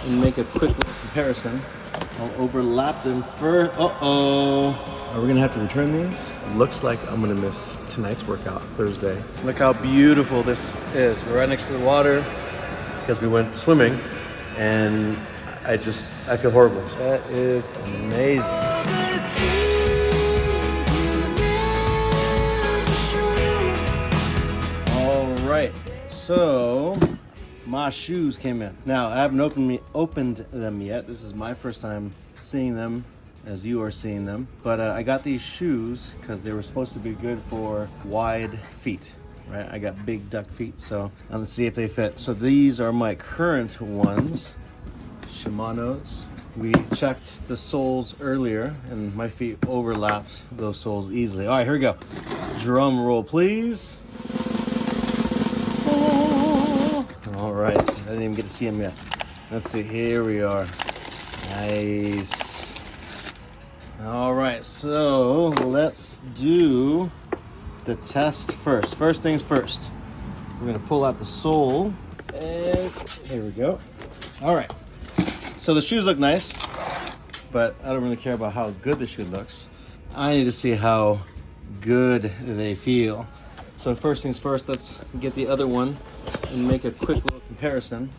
and make a quick little comparison. I'll overlap them first. Are we gonna have to return these? Looks like I'm gonna miss tonight's workout, Thursday. Look how beautiful this is. We're right next to the water because we went swimming, and I feel horrible. That is amazing. All right, so my shoes came in. Now, I haven't opened them yet. This is my first time seeing them as you are seeing them. But I got these shoes because they were supposed to be good for wide feet, right? I got big duck feet, so I'm gonna see if they fit. So these are my current ones, Shimano's. We checked the soles earlier and my feet overlapped those soles easily. All right, here we go. Drum roll, please. All right, I didn't even get to see them yet. Let's see, here we are. Nice. All right, so let's do the test first. First things first, we're gonna pull out the sole, and here we go. All right, so the shoes look nice, but I don't really care about how good the shoe looks. I need to see how good they feel. So first things first, let's get the other one and make a quick little comparison.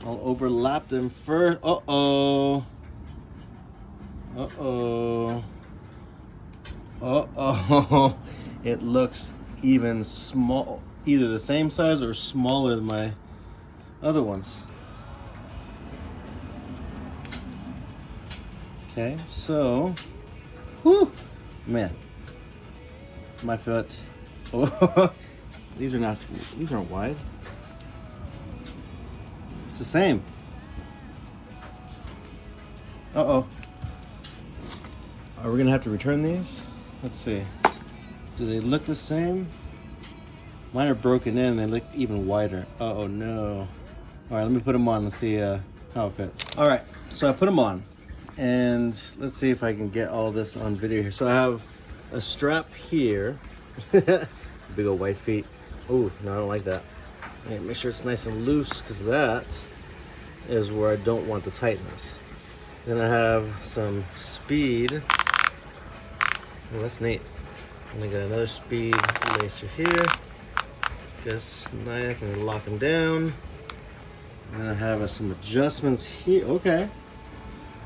I'll overlap them first. Uh-oh. It looks even small, either the same size or smaller than my other ones. Okay, so, whoo, man, my foot. Oh, these aren't wide. It's the same. Uh-oh. Are we gonna have to return these? Let's see. Do they look the same? Mine are broken in, they look even wider. Oh no. All right, let me put them on and see how it fits. All right, so I put them on, and let's see if I can get all this on video here. So I have a strap here. Big old white feet. Oh, no, I don't like that. Okay, make sure it's nice and loose, because that is where I don't want the tightness. Then I have some speed. Oh, that's neat. And I got another speed lacer here. Just nice, I can lock them down. And then I have some adjustments here. Okay.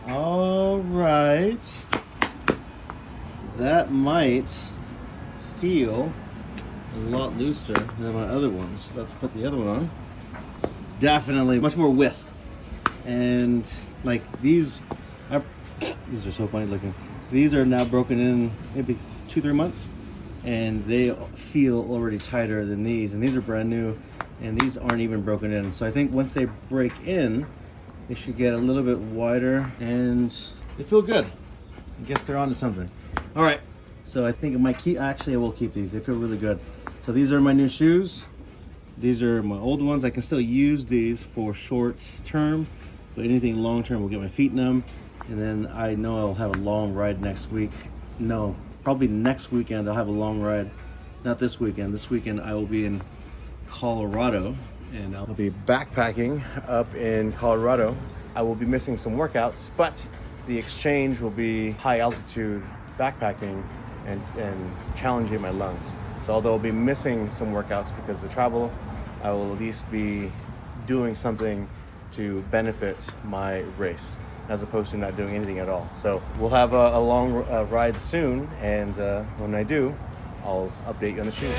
All right. That might feel a lot looser than my other ones. Let's put the other one on. Definitely much more width. And like these are so funny looking. These are now broken in maybe 2-3 months, and they feel already tighter than these, and these are brand new, and these aren't even broken in. So I think once they break in, they should get a little bit wider, and they feel good. I guess they're onto something. All right, so I think I will keep these. They feel really good. So these are my new shoes. These are my old ones. I can still use these for short term, but anything long term will get my feet numb. And then I know I'll have a long ride next week. No, probably next weekend I'll have a long ride. Not this weekend. This weekend I will be in Colorado, and I'll be backpacking up in Colorado. I will be missing some workouts, but the exchange will be high altitude backpacking and challenging my lungs. So although I'll be missing some workouts because of the travel, I will at least be doing something to benefit my race, as opposed to not doing anything at all. So we'll have a long ride soon, and when I do, I'll update you on the shoes.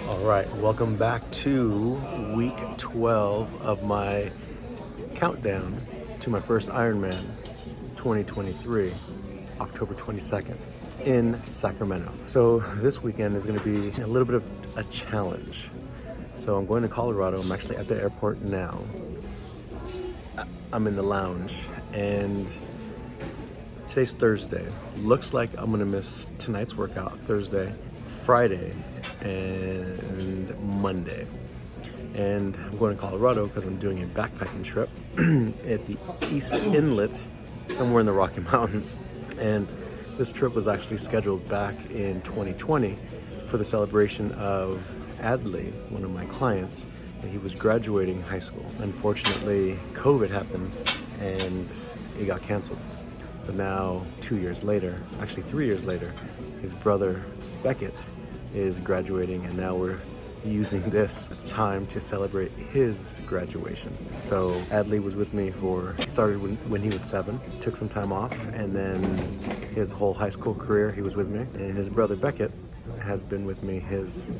All right, welcome back to week 12 of my countdown to my first Ironman 2023, October 22nd in Sacramento. So this weekend is going to be a little bit of a challenge. So I'm going to Colorado. I'm actually at the airport now. I'm in the lounge, and today's Thursday. Looks like I'm going to miss tonight's workout, Thursday, Friday, and Monday. and I'm going to Colorado because I'm doing a backpacking trip at the East Inlet, somewhere in the Rocky Mountains. And this trip was actually scheduled back in 2020 for the celebration of Adley, one of my clients, and he was graduating high school. Unfortunately, COVID happened and it got canceled. So now 2 years later, actually 3 years later, his brother Beckett is graduating, and now we're using this time to celebrate his graduation. So Adley was with me he started when he was 7, took some time off, and then his whole high school career he was with me. And his brother Beckett has been with me his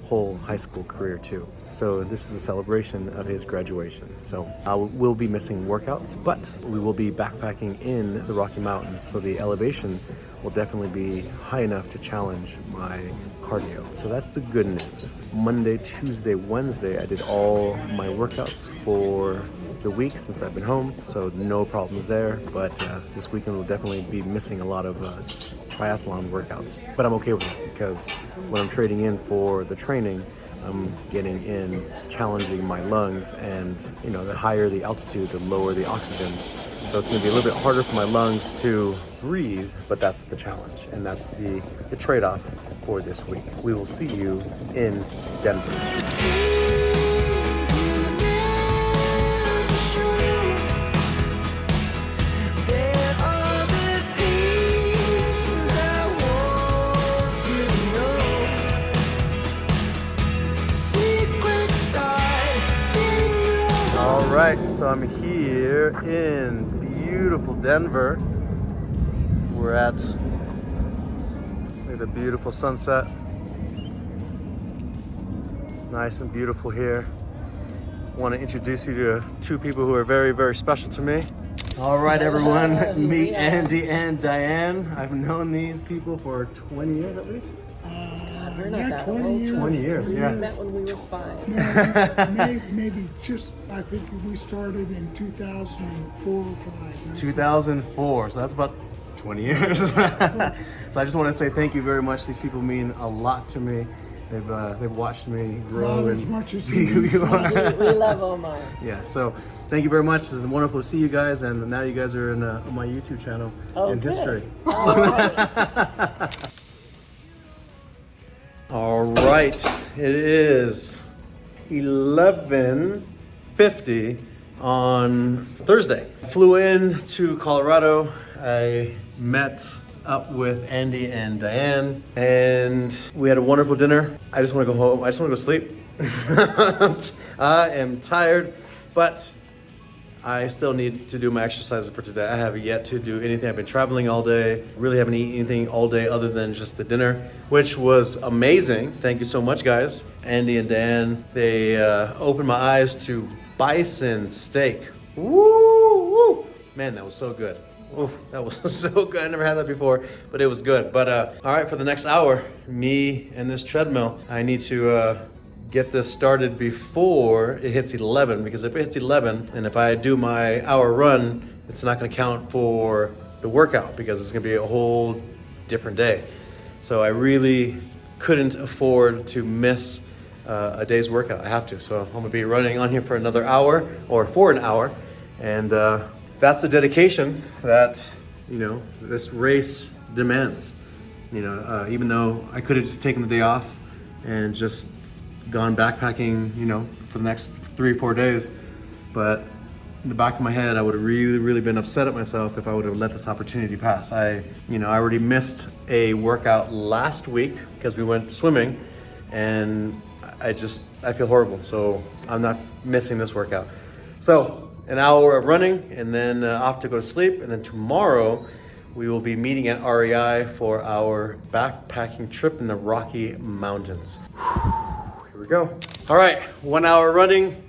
whole high school career too. So this is a celebration of his graduation. So we'll be missing workouts, but we will be backpacking in the Rocky Mountains. So the elevation will definitely be high enough to challenge my cardio. So that's the good news. Monday, Tuesday, Wednesday, I did all my workouts for the week since I've been home, so no problems there. But this weekend we'll definitely be missing a lot of triathlon workouts. But I'm okay with it because when I'm trading in for the training, I'm getting in challenging my lungs, and the higher the altitude, the lower the oxygen. So it's going to be a little bit harder for my lungs to breathe, but that's the challenge, and that's the trade-off for this week. We will see you in Denver. All right, so I'm here in beautiful Denver. We're at the beautiful sunset. Nice and beautiful here. Want to introduce you to two people who are very, very special to me. All right, everyone, meet Andy and Diane. I've known these people for 20 years at least. We're not that 20 old. years. 20 years, yeah. We met when we were 5. No, maybe just, I think we started in 2004 or 5. 2004, so that's about 20 years. So I just want to say thank you very much. These people mean a lot to me. They've watched me grow. Not as much as you. We love Omar. Yeah, so thank you very much. It's wonderful to see you guys, and now you guys are on my YouTube channel in good. history. Oh, All right, it is 11:50 on Thursday. Flew in to Colorado. I met up with Andy and Diane, and we had a wonderful dinner. I just want to go home. I just want to go sleep. I am tired, but I still need to do my exercises for today. I have yet to do anything. I've been traveling all day. Really haven't eaten anything all day other than just the dinner, which was amazing. Thank you so much, guys. Andy and Dan, they opened my eyes to bison steak. Woo! Man, that was so good. Oof, that was so good. I never had that before, but it was good. But all right, for the next hour, me and this treadmill, I need to get this started before it hits 11, because if it hits 11 and if I do my hour run, it's not going to count for the workout because it's going to be a whole different day. So I really couldn't afford to miss a day's workout. I have to. So I'm going to be running on here for another hour, or for an hour, and that's the dedication that this race demands. Even though I could have just taken the day off and just gone backpacking, for the next 3 or 4 days, but in the back of my head, I would have really been upset at myself if I would have let this opportunity pass. I already missed a workout last week because we went swimming, and I feel horrible. So I'm not missing this workout. So an hour of running, and then off to go to sleep, and then tomorrow we will be meeting at REI for our backpacking trip in the Rocky Mountains. Here we go. All right, 1 hour running.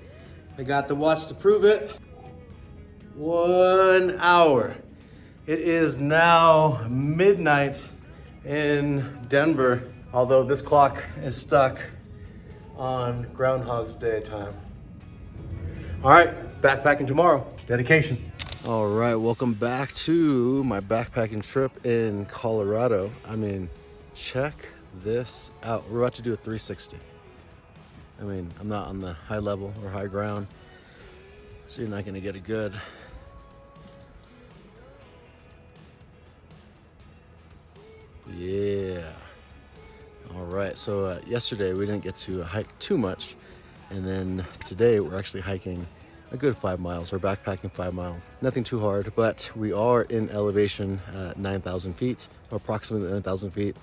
I got the watch to prove it. 1 hour. It is now midnight in Denver, although this clock is stuck on Groundhog's Day time. All right, backpacking tomorrow. Dedication. All right, welcome back to my backpacking trip in Colorado. I mean, check this out. We're about to do a 360. I mean, I'm not on the high level or high ground, so you're not gonna get a good yeah. All right, so yesterday we didn't get to hike too much, and then today we're actually hiking a good 5 miles, or backpacking 5 miles. Nothing too hard, but we are in elevation at 9,000 feet, or approximately 9,000 feet.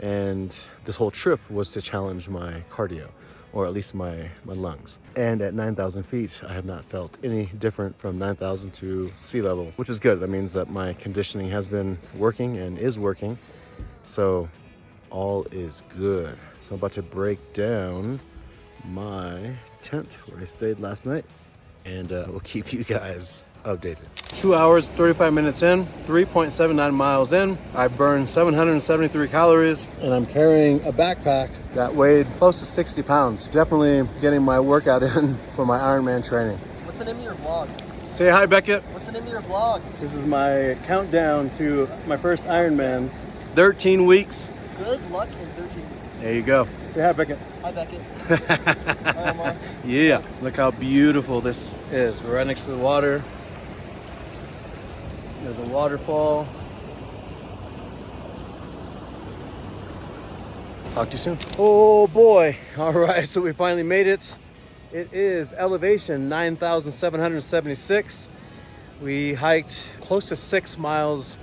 And this whole trip was to challenge my cardio, or at least my lungs. And at 9,000 feet, I have not felt any different from 9,000 to sea level, which is good. That means that my conditioning has been working and is working. So all is good. So I'm about to break down my tent where I stayed last night, and we'll keep you guys updated. 2 hours, 35 minutes in, 3.79 miles in. I burned 773 calories, and I'm carrying a backpack that weighed close to 60 pounds. Definitely getting my workout in for my Ironman training. What's the name of your vlog? Say hi, Beckett. What's the name of your vlog? This is my countdown to my first Ironman. 13 weeks. Good luck in 13 weeks. There you go. Say hi, Beckett. Hi, Beckett. Hi, Omar. Yeah, look how beautiful this is. We're right next to the water. There's a waterfall. Talk to you soon. Oh boy. All right, so we finally made it. It is elevation 9,776. We hiked close to 6 miles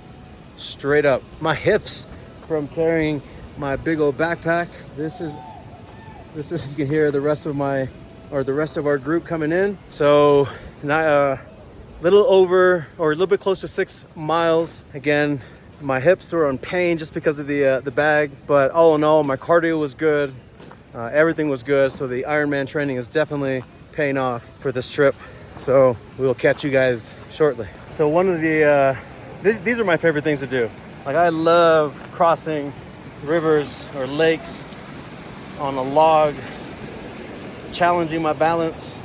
straight up. My hips from carrying my big old backpack. This is you can hear the rest of our group coming in. So now little over, or a little bit close to 6 miles. Again, my hips were in pain just because of the bag, but all in all, my cardio was good. Everything was good. So the Ironman training is definitely paying off for this trip. So we'll catch you guys shortly. So one of the these are my favorite things to do. Like, I love crossing rivers or lakes on a log, challenging my balance.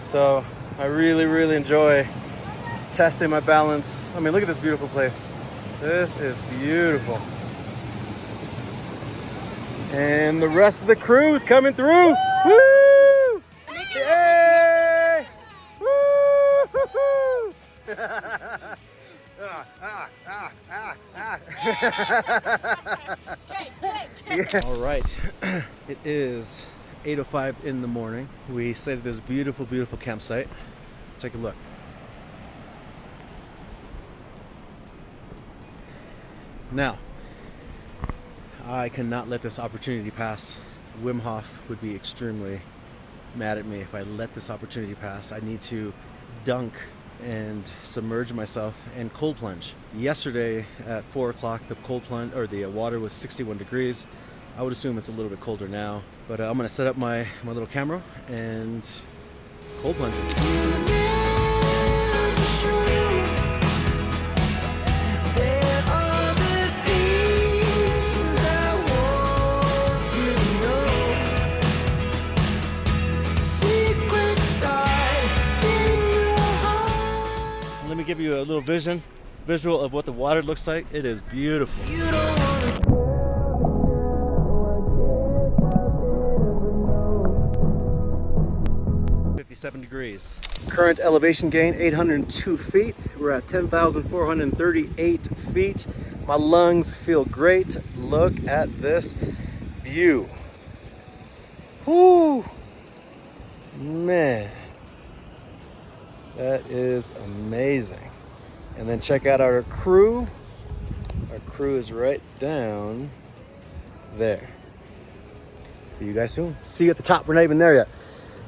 So I really, really enjoy testing my balance. I mean, look at this beautiful place. This is beautiful. And the rest of the crew is coming through. Woo! Yay! Woo! Yeah. All right, it is 8:05 in the morning. We stayed at this beautiful, beautiful campsite. Take a look. Now, I cannot let this opportunity pass. Wim Hof would be extremely mad at me if I let this opportunity pass. I need to dunk and submerge myself and cold plunge. Yesterday at 4 o'clock, the cold plunge, or the water was 61 degrees. I would assume it's a little bit colder now, but I'm gonna set up my little camera and cold plunge. Let me give you a little visual of what the water looks like. It is beautiful. 57 degrees. Current elevation gain 802 feet. We're at 10,438 feet. My lungs feel great. Look at this view. Whoo! Man. That is amazing. And then check out our crew. Our crew is right down there. See you guys soon. See you at the top. We're not even there yet.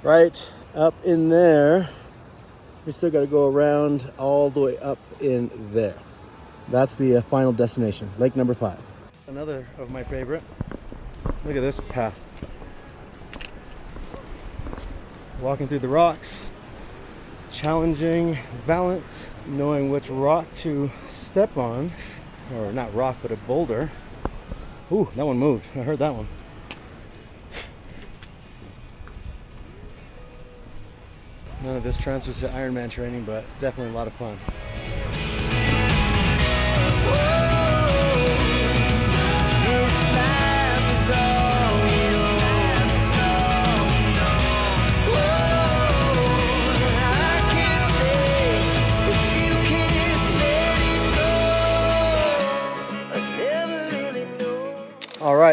Right up in there. We still got to go around all the way up in there. That's the final destination, lake number 5. Another of my favorite. Look at this path. Walking through the rocks. Challenging balance, knowing which rock to step on, or not rock, but a boulder. Ooh, that one moved. I heard that one. None of this transfers to Ironman training, but it's definitely a lot of fun.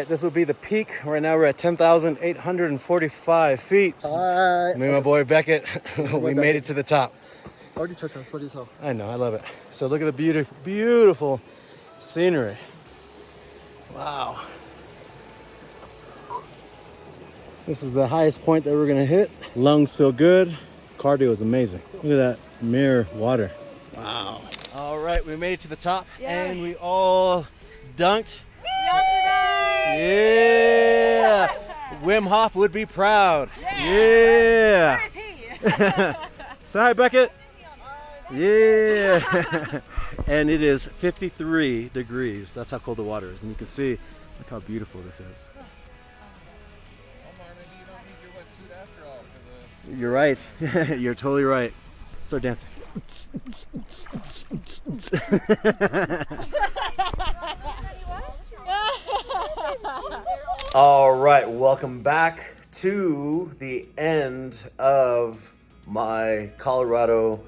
right, this will be the peak. Right now we're at 10,845 feet. Hi. Me and my boy Beckett, we made it to the top. Already touched us. What is how? I know, I love it. So look at the beautiful, beautiful scenery. Wow. This is the highest point that we're gonna hit. Lungs feel good. Cardio is amazing. Look at that mirror water. Wow. All right, we made it to the top and we all dunked. Yeah. Wim Hof would be proud. Yeah. Where is he? Say hi, Beckett. Yeah. And it is 53 degrees. That's how cold the water is. And you can see, look how beautiful this is. Omar, maybe you don't need your wetsuit after all for the... You're right. You're totally right. Start dancing. All right, welcome back to the end of my Colorado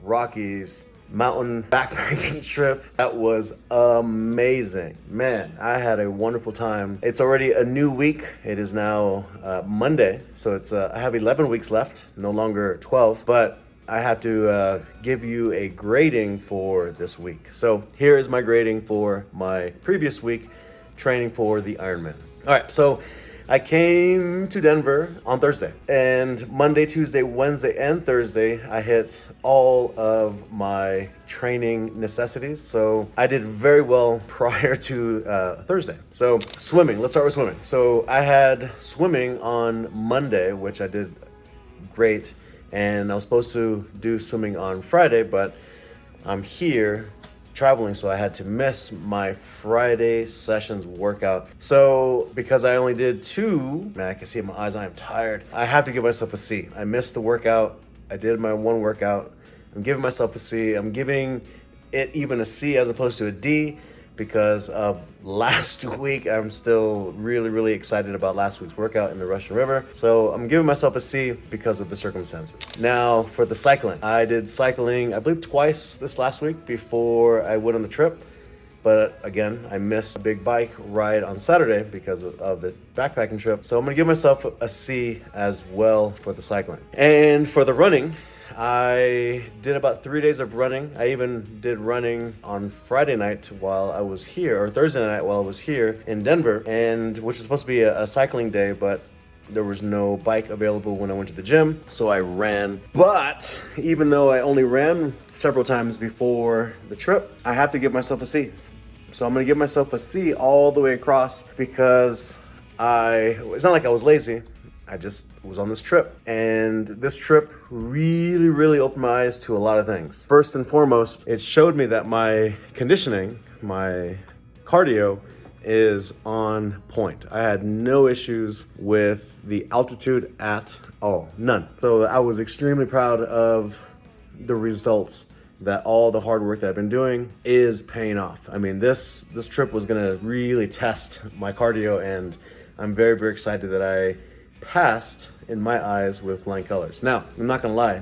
Rockies mountain backpacking trip. That was amazing. Man, I had a wonderful time. It's already a new week. It is now Monday, so it's I have 11 weeks left, no longer 12, but I have to give you a grading for this week. So here is my grading for my previous week training for the Ironman. All right, so I came to Denver on Thursday, and Monday, Tuesday, Wednesday, and Thursday, I hit all of my training necessities. So I did very well prior to Thursday. So swimming, let's start with swimming. So I had swimming on Monday, which I did great, and I was supposed to do swimming on Friday, but I'm here traveling, so I had to miss my Friday sessions workout. So because I only did 2, man, I can see in my eyes, I am tired. I have to give myself a C. I missed the workout. I did my one workout. I'm giving myself a C. I'm giving it even a C as opposed to a D because of last week. I'm still really excited about last week's workout in the Russian River. So I'm giving myself a C because of the circumstances. Now for the cycling. I did cycling, I believe twice this last week before I went on the trip. But again, I missed a big bike ride on Saturday because of the backpacking trip. So I'm gonna give myself a C as well for the cycling. And for the running, I did about 3 days of running. I even did running on Friday night while I was here, or Thursday night while I was here in Denver, and which was supposed to be a cycling day, but there was no bike available when I went to the gym, so I ran. But even though I only ran several times before the trip, I have to give myself a C. So I'm gonna give myself a C all the way across because it's not like I was lazy. I just was on this trip, and this trip really opened my eyes to a lot of things. First and foremost, it showed me that my conditioning, my cardio is on point. I had no issues with the altitude at all, none. So I was extremely proud of the results, that all the hard work that I've been doing is paying off. I mean, this trip was gonna really test my cardio, and I'm very excited that I passed in my eyes with flying colors. Now, I'm not gonna lie,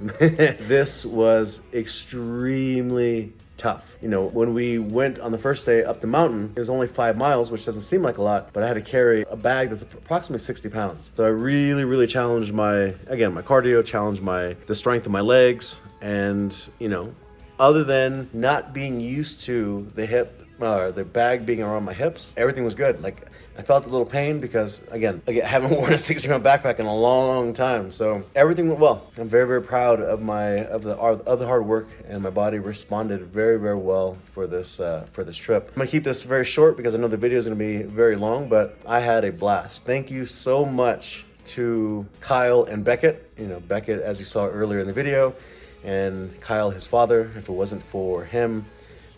this was extremely tough. You know, when we went on the first day up the mountain, it was only 5 miles, which doesn't seem like a lot, but I had to carry a bag that's approximately 60 pounds. So I really challenged my cardio, challenged the strength of my legs, and, you know, other than not being used to the bag being around my hips, everything was good. Like, I felt a little pain because, again, I haven't worn a 60-pound backpack in a long time. So everything went well. I'm very proud of the hard work, and my body responded very well for this trip. I'm gonna keep this very short because I know the video is gonna be very long, but I had a blast. Thank you so much to Kyle and Beckett. You know, Beckett, as you saw earlier in the video, and Kyle, his father. If it wasn't for him,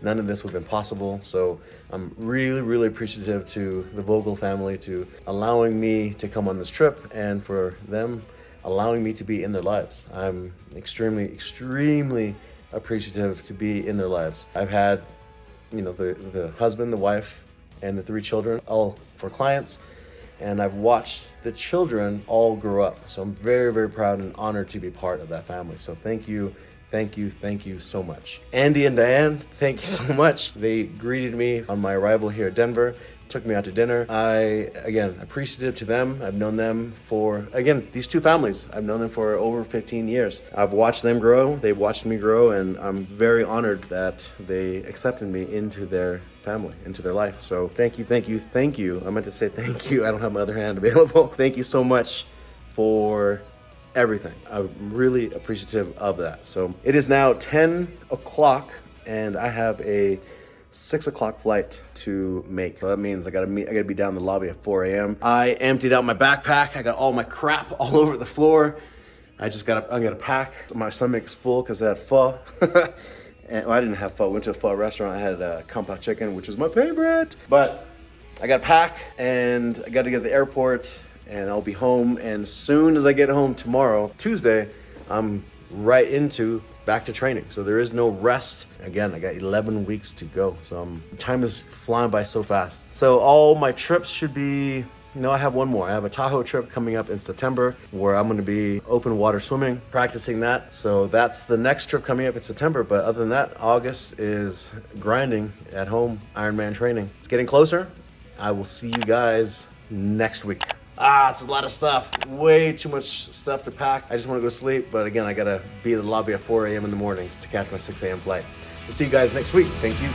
none of this would have been possible. So I'm really appreciative to the Vogel family to allowing me to come on this trip, and for them allowing me to be in their lives. I'm extremely appreciative to be in their lives. I've had, you know, the husband, the wife, and the 3 children, all for clients, and I've watched the children all grow up. So I'm very proud and honored to be part of that family. So thank you so much. Andy and Diane, thank you so much. They greeted me on my arrival here at Denver took me out to dinner. Again, appreciative to them. I've known them for, again, these two families. I've known them for over 15 years. I've watched them grow. They've watched me grow, and I'm very honored that they accepted me into their family, into their life. So thank you, thank you, thank you. I meant to say thank you. I don't have my other hand available. Thank you so much for everything. I'm really appreciative of that. So it is now 10 o'clock and I have a 6 o'clock flight to make. So that means I gotta be down in the lobby at 4 a.m. I emptied out my backpack. I got all my crap all over the floor. I'm gonna pack. My stomach's full because I had pho. And I didn't have pho. I went to a pho restaurant. I had kung pao chicken, which is my favorite. But I got to pack and I got to get to the airport and I'll be home. And as soon as I get home tomorrow, Tuesday, I'm right into back to training. So there is no rest. Again, I got 11 weeks to go. So time is flying by so fast. So all my trips should be, I have one more. I have a Tahoe trip coming up in September where I'm going to be open water swimming, practicing that. So that's the next trip coming up in September. But other than that, August is grinding at home, Ironman training. It's getting closer. I will see you guys next week. It's a lot of stuff. Way too much stuff to pack. I just want to go sleep. But again, I got to be in the lobby at 4 a.m. in the mornings to catch my 6 a.m. flight. We'll see you guys next week. Thank you.